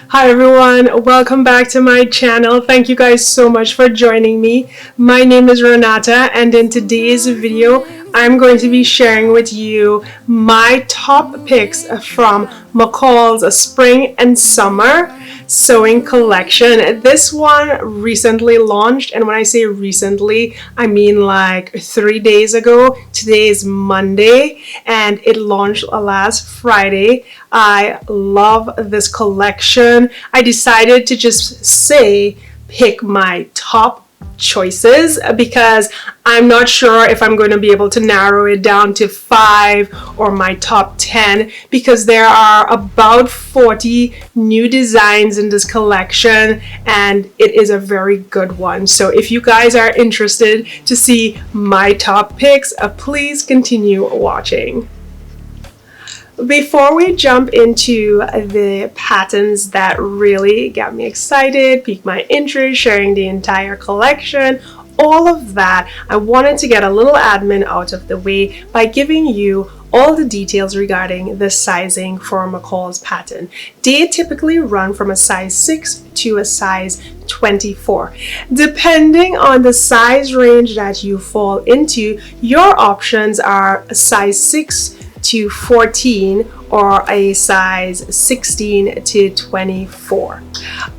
Hi everyone, welcome back to my channel. Thank you guys so much for joining me. My name is Renata, and in today's video I'm going to be sharing with you my top picks from McCall's spring and summer sewing collection. This one recently launched, and when I say recently, I mean like 3 days ago. Today is Monday and it launched last Friday. I love this collection. I decided to just pick my top choices because I'm not sure if I'm going to be able to narrow it down to 5 or my top 10, because there are about 40 new designs in this collection and it is a very good one. So if you guys are interested to see my top picks, please continue watching. Before we jump into the patterns that really got me excited, piqued my interest, sharing the entire collection, all of that, I wanted to get a little admin out of the way by giving you all the details regarding the sizing for McCall's pattern. They typically run from a size 6 to a size 24. Depending on the size range that you fall into, your options are a size 6 to 14 or a size 16 to 24.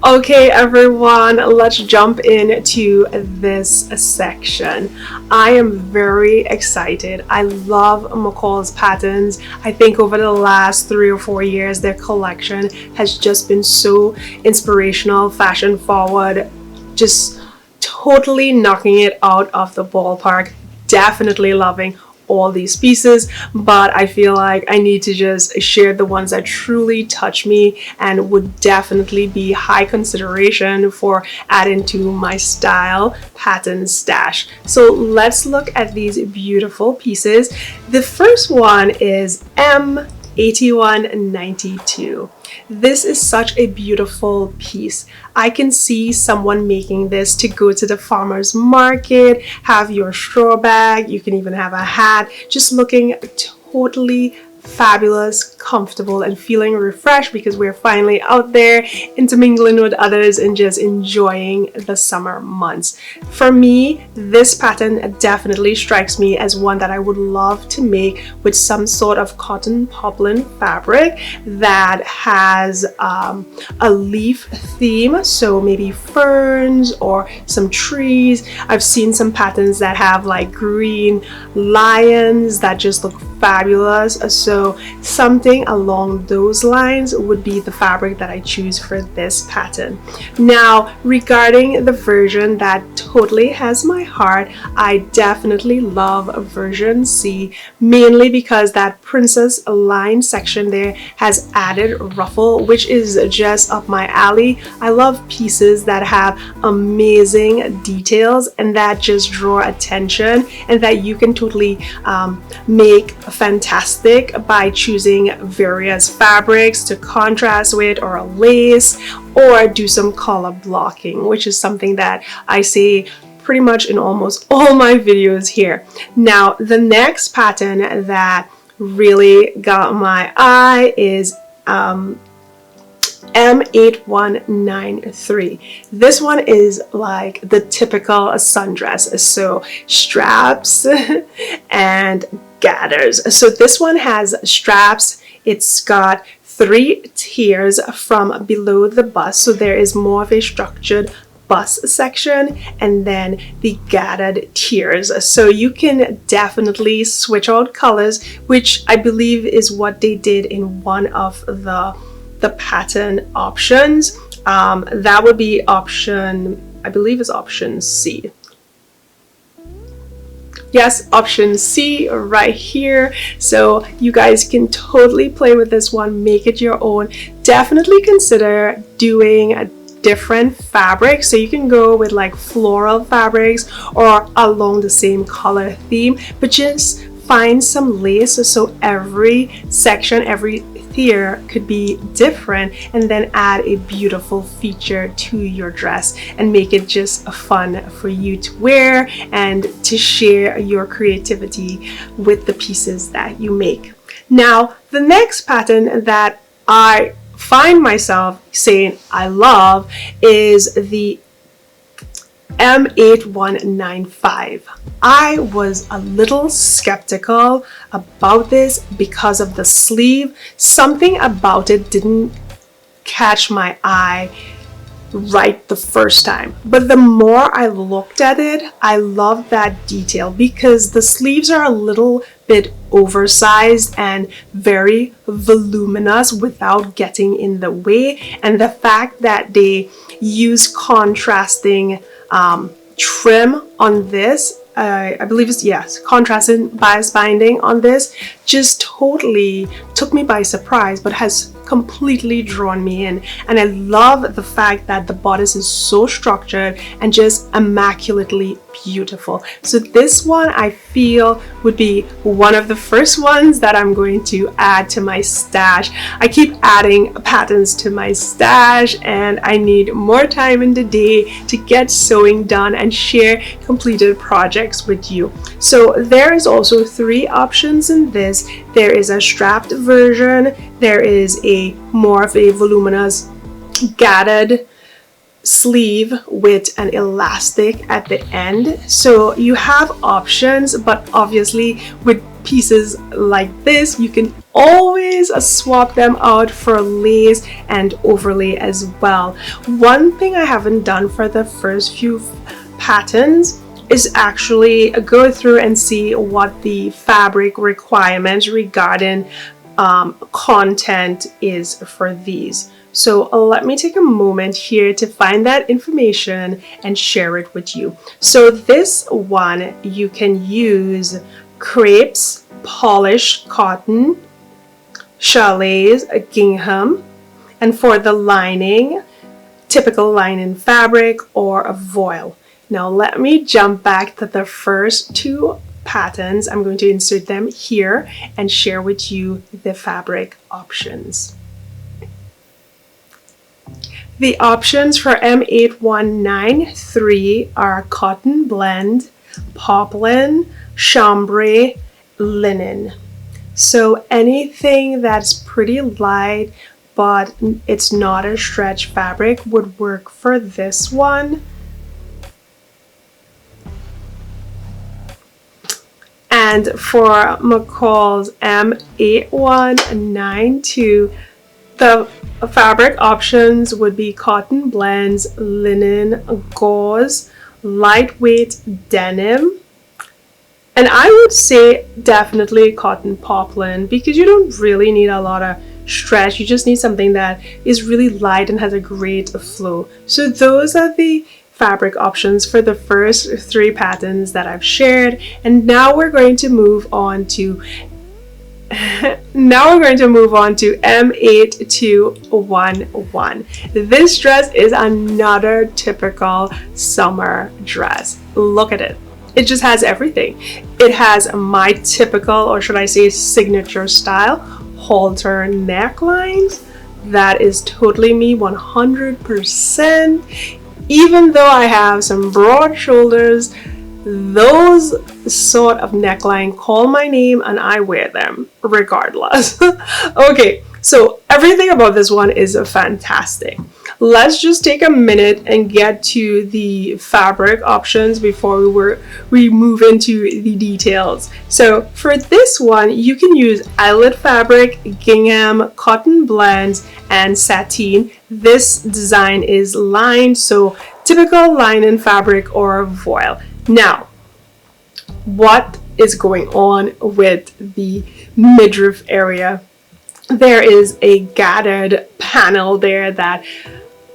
Okay everyone, let's jump into this section. I am very excited. I love McCall's patterns. I think over the last 3 or 4 years their collection has just been so inspirational, fashion forward, just totally knocking it out of the ballpark. Definitely loving all these pieces, but I feel like I need to just share the ones that truly touch me and would definitely be high consideration for adding to my style pattern stash. So let's look at these beautiful pieces. The first one is M8192. This is such a beautiful piece. I can see someone making this to go to the farmer's market, have your straw bag, you can even have a hat, just looking totally fabulous, comfortable, and feeling refreshed because we're finally out there intermingling with others and just enjoying the summer months. For me, this pattern definitely strikes me as one that I would love to make with some sort of cotton poplin fabric that has a leaf theme, so maybe ferns or some trees. I've seen some patterns that have like green lions that just look fabulous, so something along those lines would be the fabric that I choose for this pattern. Now, regarding the version that totally has my heart, I definitely love version C, mainly because that princess line section there has added ruffle, which is just up my alley. I love pieces that have amazing details and that just draw attention and that you can totally make fantastic by choosing various fabrics to contrast with, or a lace, or do some color blocking, which is something that I say pretty much in almost all my videos here. Now, the next pattern that really got my eye is M8193. This one is like the typical sundress, so straps and gathers. So this one has straps. It's got 3 tiers from below the bust, so there is more of a structured bust section and then the gathered tiers, so you can definitely switch out colors, which I believe is what they did in one of the pattern options. That would be option, I believe is option C. Yes, option C right here. So you guys can totally play with this one, make it your own. Definitely consider doing a different fabrics, so you can go with like floral fabrics or along the same color theme, but just find some lace so every section, every tier could be different, and then add a beautiful feature to your dress and make it just fun for you to wear and to share your creativity with the pieces that you make. Now, the next pattern that I find myself saying I love is the M8195. I was a little skeptical about this because of the sleeve. Something about it didn't catch my eye right the first time, but the more I looked at it, I loved that detail because the sleeves are a little bit oversized and very voluminous without getting in the way, and the fact that they use contrasting trim on this, I believe it's, yes, contrasting bias binding on this, just totally took me by surprise, but has completely drawn me in. And I love the fact that the bodice is so structured and just immaculately beautiful. So this one I feel would be one of the first ones that I'm going to add to my stash. I keep adding patterns to my stash, and I need more time in the day to get sewing done and share completed projects with you. So there is also 3 options in this. There is a strapped version, there is a more of a voluminous gathered sleeve with an elastic at the end. So you have options, but obviously with pieces like this, you can always swap them out for lace and overlay as well. One thing I haven't done for the first few patterns is actually go through and see what the fabric requirements regarding content is for these. So let me take a moment here to find that information and share it with you. So this one, you can use crepes, polished cotton, chalets, gingham, and for the lining, typical lining fabric or a voile. Now let me jump back to the first 2 patterns. I'm going to insert them here and share with you the fabric options. The options for M8193 are cotton blend, poplin, chambray, linen. So anything that's pretty light but it's not a stretch fabric would work for this one. And for McCall's M8192, the fabric options would be cotton blends, linen, gauze, lightweight denim, and I would say definitely cotton poplin because you don't really need a lot of stretch. You just need something that is really light and has a great flow. So those are the fabric options for the first 3 patterns that I've shared, and now we're going to move on to M8211. This dress is another typical summer dress. Look at it. It just has everything. It has my typical, or should I say signature style, halter necklines. That is totally me 100%. Even though I have some broad shoulders, those sort of neckline call my name and I wear them regardless. Okay, so everything about this one is fantastic. Let's just take a minute and get to the fabric options before we move into the details. So for this one, you can use eyelet fabric, gingham, cotton blends, and sateen. This design is lined, so typical linen fabric or voile. Now, what is going on with the midriff area? There is a gathered panel there that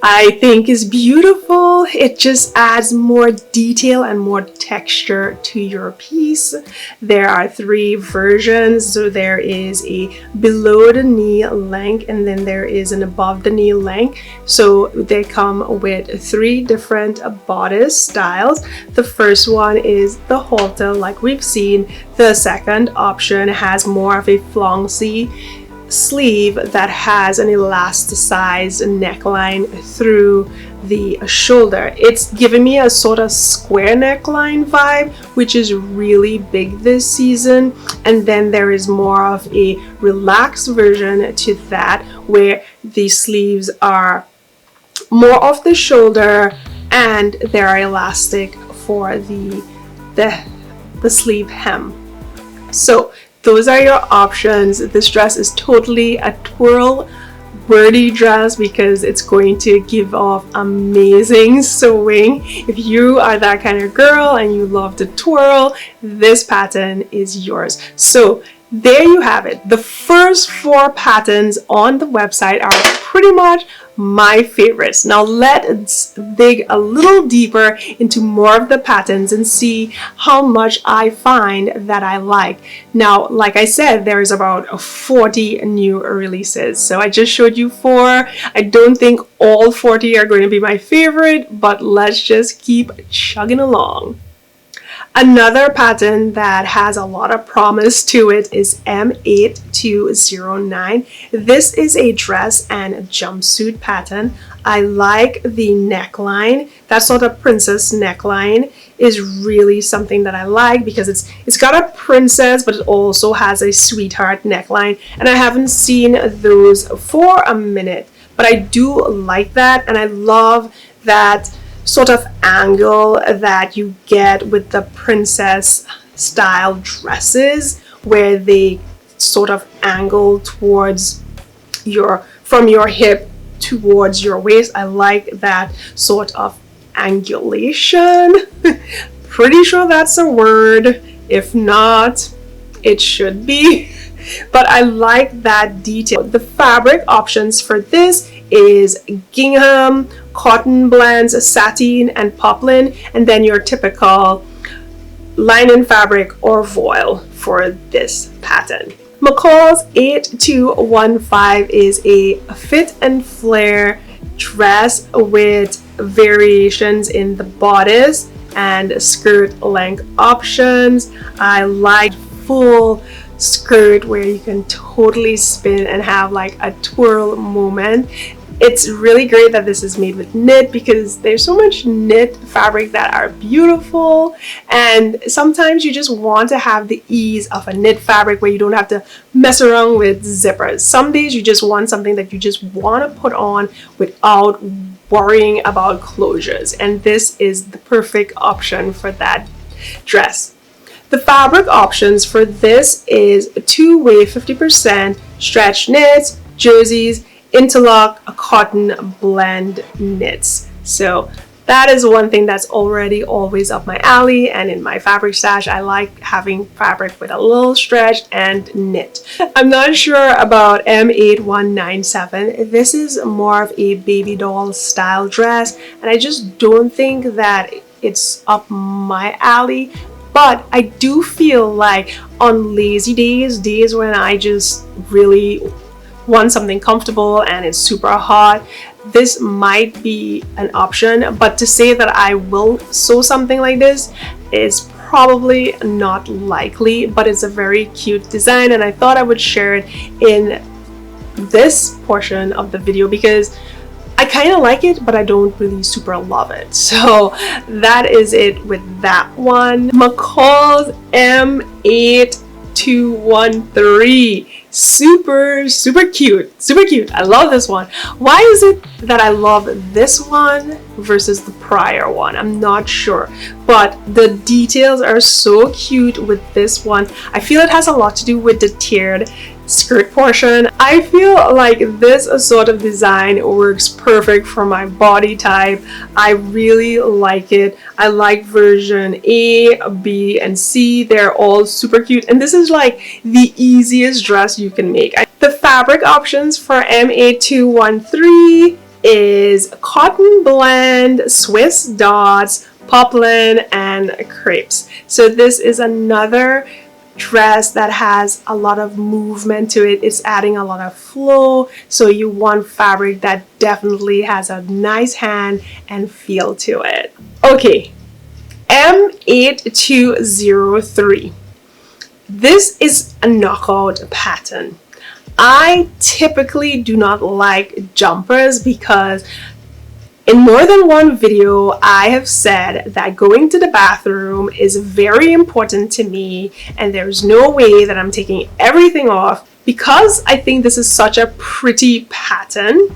I think is beautiful. It just adds more detail and more texture to your piece. There are 3 versions. So there is a below the knee length and then there is an above the knee length. So they come with 3 different bodice styles. The first one is the halter like we've seen. The second option has more of a flouncy sleeve that has an elasticized neckline through the shoulder. It's giving me a sort of square neckline vibe, which is really big this season. And then there is more of a relaxed version to that where The sleeves are more off the shoulder and they're elastic for the sleeve hem. So those are your options. This dress is totally a twirl worthy dress because it's going to give off amazing sewing. If you are that kind of girl and you love to twirl, this pattern is yours. So there you have it. The first 4 patterns on the website are pretty much my favorites. Now let's dig a little deeper into more of the patterns and see how much I find that I like. Now, like I said, there's about 40 new releases. So I just showed you 4. I don't think all 40 are going to be my favorite, but let's just keep chugging along. Another pattern that has a lot of promise to it is M8209. This is a dress and a jumpsuit pattern. I like the neckline. That sort of princess neckline is really something that I like because it's got a princess, but it also has a sweetheart neckline. And I haven't seen those for a minute, but I do like that, and I love that sort of angle that you get with the princess style dresses where they sort of angle towards from your hip towards your waist. I like that sort of angulation. Pretty sure that's a word. If not, it should be. But I like that detail. The fabric options for this is gingham, cotton blends, satin, and poplin, and then your typical linen fabric or voile for this pattern. McCall's 8215 is a fit and flare dress with variations in the bodice and skirt length options. I like full skirt where you can totally spin and have like a twirl moment. It's really great that this is made with knit because there's so much knit fabric that are beautiful, and sometimes you just want to have the ease of a knit fabric where you don't have to mess around with zippers. Some days you just want something that you just want to put on without worrying about closures, and this is the perfect option for that dress. The fabric options for this is two-way 50% stretch knits, jerseys, interlock, cotton blend knits. So that is one thing that's already always up my alley, and in my fabric stash I like having fabric with a little stretch and knit. I'm not sure about M8197. This is more of a baby doll style dress, and I just don't think that it's up my alley. But I do feel like on lazy days when I just really want something comfortable and it's super hot, this might be an option. But to say that I will sew something like this is probably not likely, but it's a very cute design, and I thought I would share it in this portion of the video because I kind of like it, but I don't really super love it. So that is it with that one. McCall's M8213. Super cute. I love this one. Why is it that I love this one versus the prior one? I'm not sure, but the details are so cute with this one. I feel it has a lot to do with the tiered skirt portion. I feel like this sort of design works perfect for my body type. I really like it. I like version A, B, and C. They're all super cute, and this is like the easiest dress you can make. The fabric options for M8213 is cotton blend, Swiss dots, poplin, and crepes. So this is another dress that has a lot of movement to it. It's adding a lot of flow, so you want fabric that definitely has a nice hand and feel to it. Okay, M8203. This is a knockout pattern. I typically do not like jumpers because In more than one video, I have said that going to the bathroom is very important to me, and there's no way that I'm taking everything off because I think this is such a pretty pattern.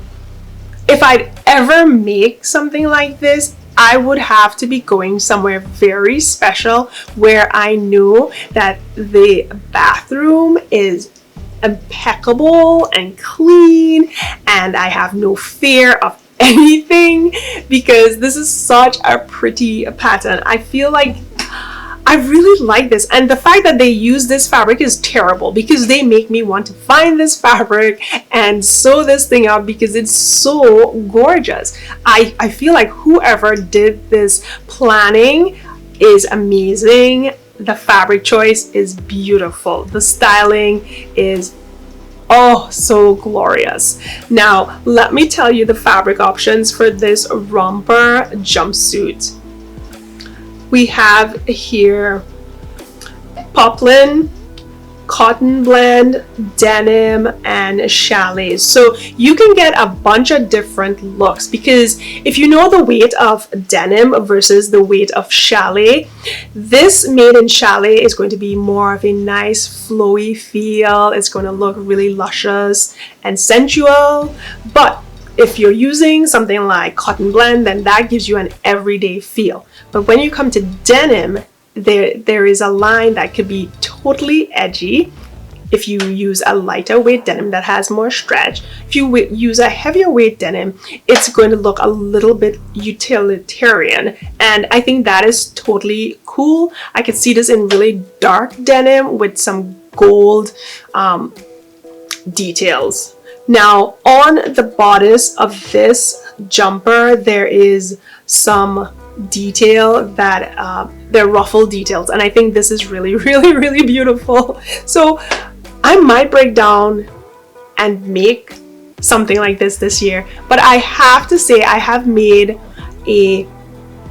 If I'd ever make something like this, I would have to be going somewhere very special where I know that the bathroom is impeccable and clean and I have no fear of anything, because this is such a pretty pattern. I feel like I really like this, and the fact that they use this fabric is terrible because they make me want to find this fabric and sew this thing up because it's so gorgeous. I feel like whoever did this planning is amazing. The fabric choice is beautiful. The styling is so glorious. Now let me tell you the fabric options for this romper jumpsuit. We have here poplin, cotton blend, denim, and chalet. So you can get a bunch of different looks, because if you know the weight of denim versus the weight of chalet, this made in chalet is going to be more of a nice flowy feel. It's going to look really luscious and sensual. But if you're using something like cotton blend, then that gives you an everyday feel. But when you come to denim, there is a line that could be totally edgy if you use a lighter weight denim that has more stretch. If you use a heavier weight denim, it's going to look a little bit utilitarian, and I think that is totally cool. I could see this in really dark denim with some gold details. Now on the bodice of this jumper, there is some detail that they're ruffle details, and I think this is really beautiful. So I might break down and make something like this year, but I have to say I have made a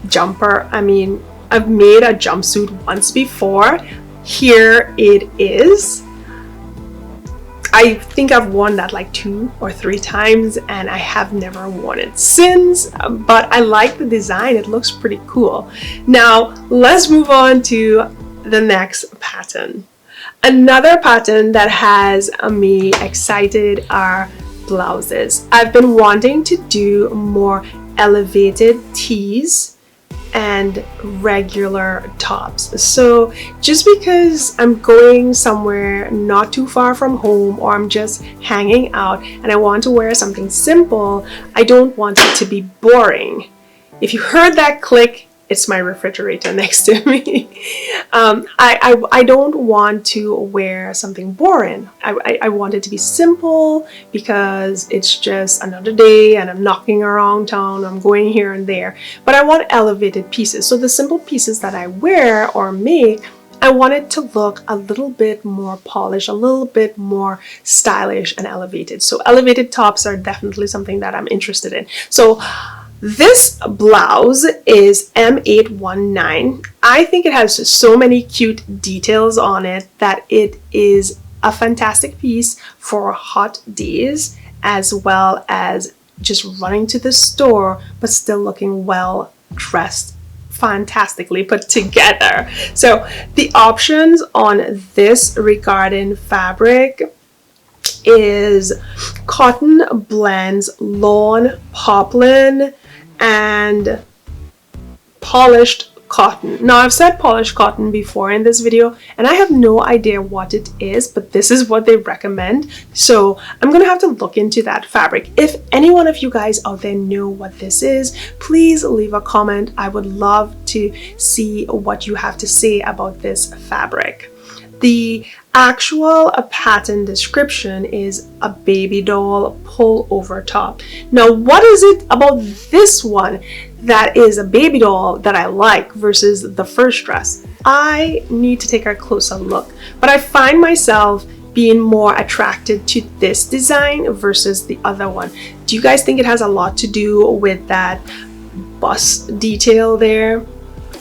jumper. I mean, I've made a jumpsuit once before. Here it is. I think I've worn that like 2 or 3 times, and I have never worn it since, but I like the design. It looks pretty cool. Now let's move on to the next pattern. Another pattern that has me excited are blouses. I've been wanting to do more elevated tees and regular tops. So just because I'm going somewhere not too far from home, or I'm just hanging out and I want to wear something simple, I don't want it to be boring. If you heard that click, it's my refrigerator next to me. I don't want to wear something boring. I want it to be simple because it's just another day and I'm knocking around town, I'm going here and there. But I want elevated pieces. So the simple pieces that I wear or make, I want it to look a little bit more polished, a little bit more stylish and elevated. So elevated tops are definitely something that I'm interested in. So this blouse is M819. I think it has so many cute details on it that it is a fantastic piece for hot days, as well as just running to the store but still looking well dressed, fantastically put together. So the options on this regarding fabric is cotton blends, lawn, poplin, and polished cotton. Now I've said polished cotton before in this video, and I have no idea what it is, but this is what they recommend. So I'm gonna have to look into that fabric. If any one of you guys out there know what this is, please leave a comment. I would love to see what you have to say about this fabric. The actual pattern description is a baby doll pullover top. Now, what is it about this one that is a baby doll that I like versus the first dress? I need to take a closer look, but I find myself being more attracted to this design versus the other one. Do you guys think it has a lot to do with that bust detail there?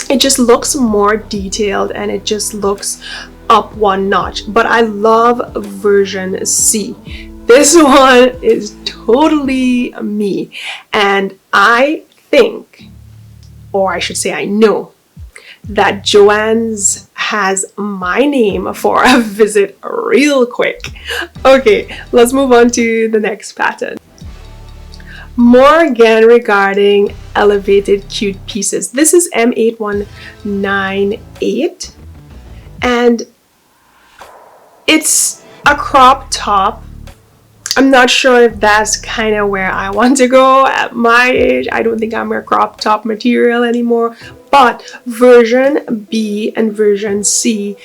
It just looks more detailed and it just looks up one notch, but I love version C. This one is totally me, and I think, or I should say I know, that Joann's has my name for a visit real quick. Okay, let's move on to the next pattern. More again regarding elevated cute pieces. This is M8198 and it's a crop top. I'm not sure if that's kind of where I want to go at my age. I don't think I'm a crop top material anymore, but version B and version C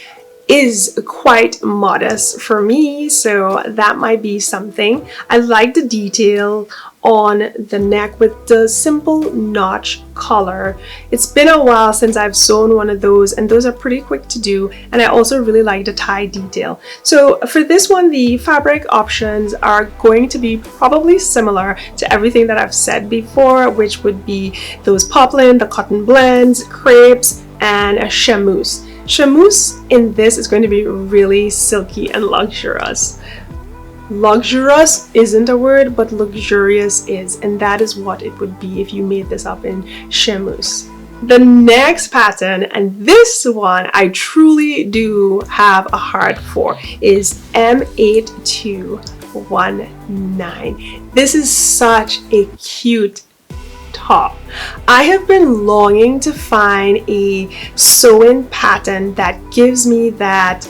is quite modest for me, so that might be something. I like the detail on the neck with the simple notch collar. It's been a while since I've sewn one of those, and those are pretty quick to do, and I also really like the tie detail. So for this one, the fabric options are going to be probably similar to everything that I've said before, which would be those poplin, the cotton blends, crepes, and a chamoose. Chamoose in this is going to be really silky and luxurious. Luxurious isn't a word, but luxurious is, and that is what it would be if you made this up in chamoose. The next pattern, and this one I truly do have a heart for, is M8219. This is such a cute top. I have been longing to find a sewing pattern that gives me that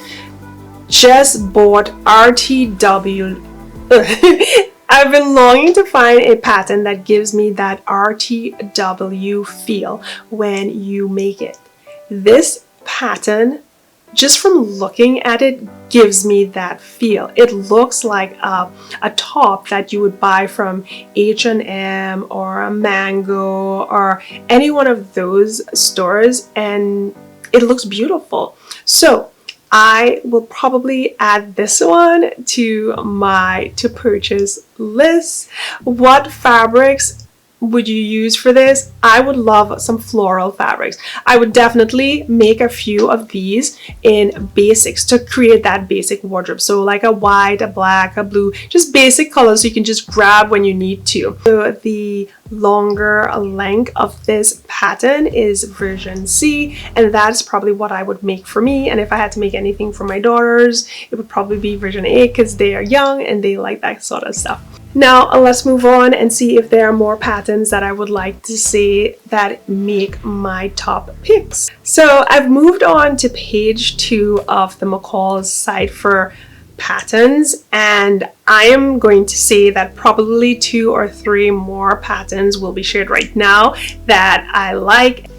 just bought RTW. I've been longing to find a pattern that gives me that RTW feel when you make it. This pattern, just from looking at it, gives me that feel. It looks like a top that you would buy from H&M or a Mango or any one of those stores, and it looks beautiful. So I will probably add this one to my to purchase list. What fabrics would you use for this? I would love some floral fabrics. I would definitely make a few of these in basics to create that basic wardrobe. So like a white, a black, a blue, just basic colors so you can just grab when you need to. So the longer length of this pattern is version C, and that's probably what I would make for me. And if I had to make anything for my daughters, it would probably be version A because they are young and they like that sort of stuff. Now let's move on and see if there are more patterns that I would like to see that make my top picks. So I've moved on to page 2 of the McCall's site for patterns, and I am going to say that probably 2 or 3 more patterns will be shared right now that I like.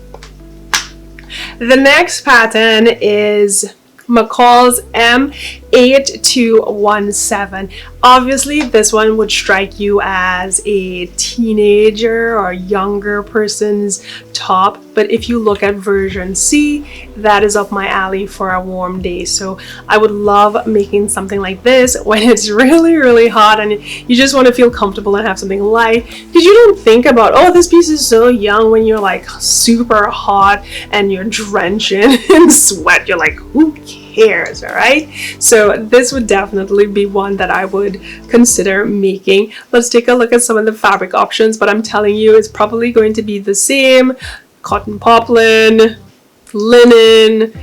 The next pattern is McCall's M8217. Obviously this one would strike you as a teenager or younger person's top, but if you look at version C, that is up my alley for a warm day. So I would love making something like this when it's really hot and you just want to feel comfortable and have something light, because you don't think about, oh, this piece is so young, when you're like super hot and you're drenching in sweat. You're like, who cares? All right, so this would definitely be one that I would consider making. Let's take a look at some of the fabric options, but I'm telling you it's probably going to be the same: cotton poplin, linen,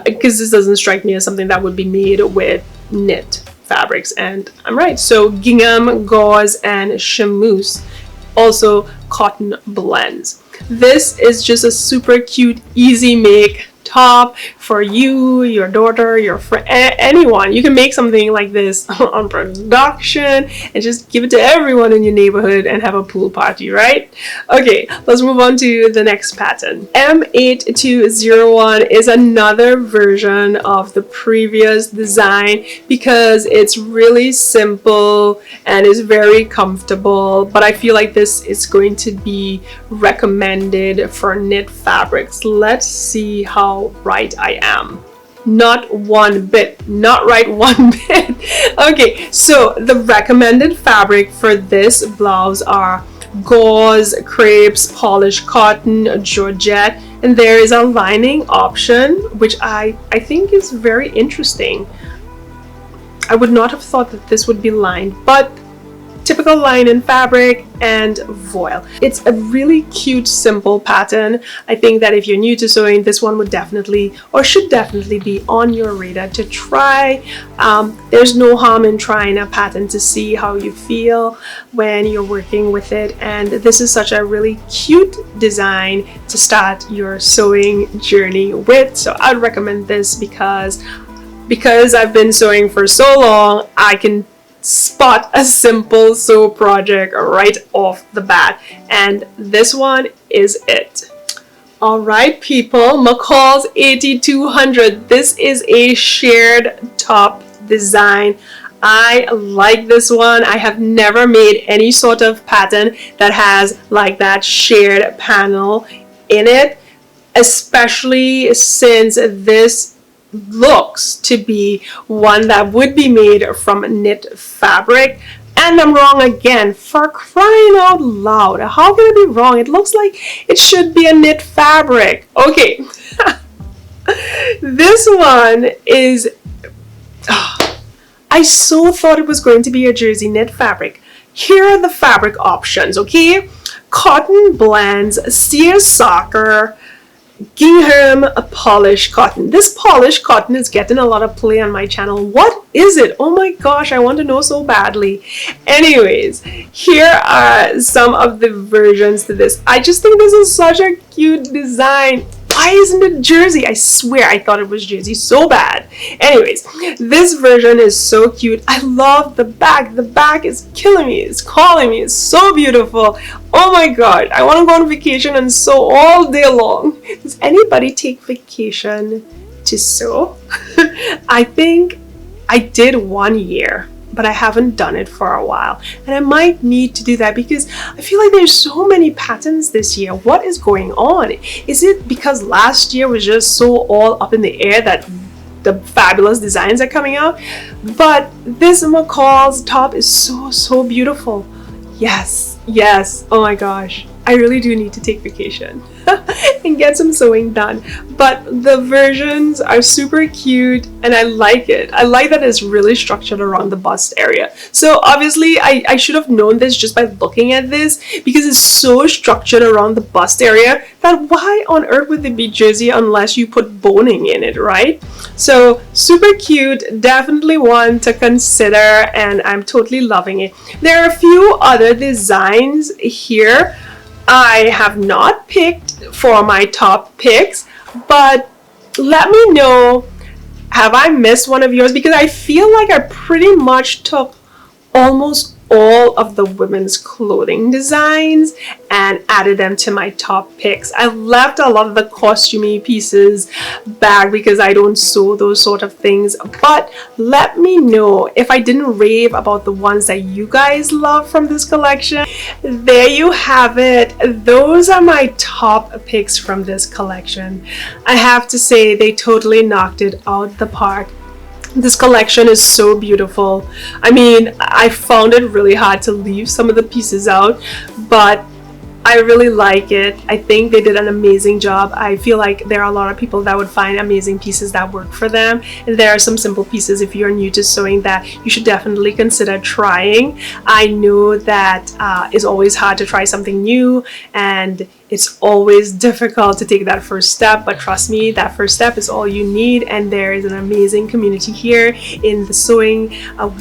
because this doesn't strike me as something that would be made with knit fabrics, and I'm right. So gingham, gauze, and chamoose, also cotton blends. This is just a super cute, easy make top for you, your daughter, your friend, anyone. You can make something like this on production and just give it to everyone in your neighborhood and have a pool party, right? Okay, let's move on to the next pattern. M8201 is another version of the previous design because it's really simple and is very comfortable, but I feel like this is going to be recommended for knit fabrics. Let's see how right I am. Not one bit, not right one bit. Okay, so the recommended fabric for this blouse are gauze, crepes, polished cotton, georgette, and there is a lining option, which I think is very interesting. I would not have thought that this would be lined, but typical linen fabric and voile. It's a really cute, simple pattern. I think that if you're new to sewing, this one would definitely or should definitely be on your radar to try. There's no harm in trying a pattern to see how you feel when you're working with it, and this is such a really cute design to start your sewing journey with. So I'd recommend this because I've been sewing for so long, I can spot a simple sew project right off the bat, and this one is it. All right, people, McCall's 8200. This is a shared top design. I like this one. I have never made any sort of pattern that has like that shared panel in it, especially since this looks to be one that would be made from knit fabric. And I'm wrong again, for crying out loud. How can I be wrong? It looks like it should be a knit fabric. Okay. This one is I so thought it was going to be a jersey knit fabric. Here are the fabric options, okay? Cotton blends, seersucker, gingham, polished cotton. This polished cotton is getting a lot of play on my channel. What is it? Oh my gosh, I want to know so badly. Anyways, here are some of the versions to this. I just think this is such a cute design. Why isn't it jersey? I swear I thought it was jersey so bad. Anyways, this version is so cute. I love the back. The back is killing me. It's calling me. It's so beautiful. Oh my god. I want to go on vacation and sew all day long. Does anybody take vacation to sew? I think I did 1 year, but I haven't done it for a while, and I might need to do that because I feel like there's so many patterns this year. What is going on? Is it because last year was just so all up in the air that the fabulous designs are coming out? But this McCall's top is so beautiful. Yes, oh my gosh, I really do need to take vacation and get some sewing done. But the versions are super cute and I like it. I like that it's really structured around the bust area. So obviously I should have known this just by looking at this, because it's so structured around the bust area that why on earth would it be jersey unless you put boning in it, right? So super cute, definitely one to consider, and I'm totally loving it. There are a few other designs here I have not picked for my top picks, but let me know, have I missed one of yours? Because I feel like I pretty much took almost all of the women's clothing designs and added them to my top picks. I left a lot of the costumey pieces back because I don't sew those sort of things, but let me know if I didn't rave about the ones that you guys love from this collection. There you have it. Those are my top picks from this collection. I have to say they totally knocked it out the park. This collection is so beautiful. I mean, I found it really hard to leave some of the pieces out, but I really like it. I think they did an amazing job. I feel like there are a lot of people that would find amazing pieces that work for them, and there are some simple pieces if you're new to sewing that you should definitely consider trying. I know that it's always hard to try something new, and it's always difficult to take that first step, but trust me, that first step is all you need, and there is an amazing community here in the sewing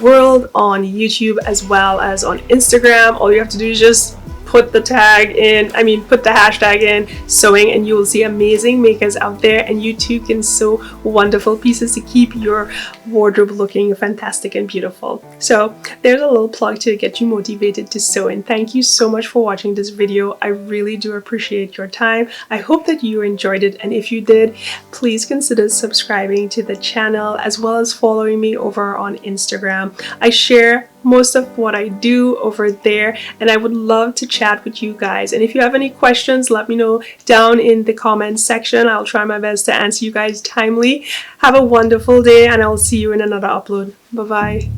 world on YouTube as well as on Instagram. All you have to do is just put the hashtag in sewing, and you will see amazing makers out there, and you too can sew wonderful pieces to keep your wardrobe looking fantastic and beautiful. So there's a little plug to get you motivated to sew, and thank you so much for watching this video. I really do appreciate your time. I hope that you enjoyed it, and if you did, please consider subscribing to the channel as well as following me over on Instagram. I share most of what I do over there, and I would love to chat with you guys. And if you have any questions, let me know down in the comments section. I'll try my best to answer you guys timely. Have a wonderful day, and I'll see you in another upload. Bye bye.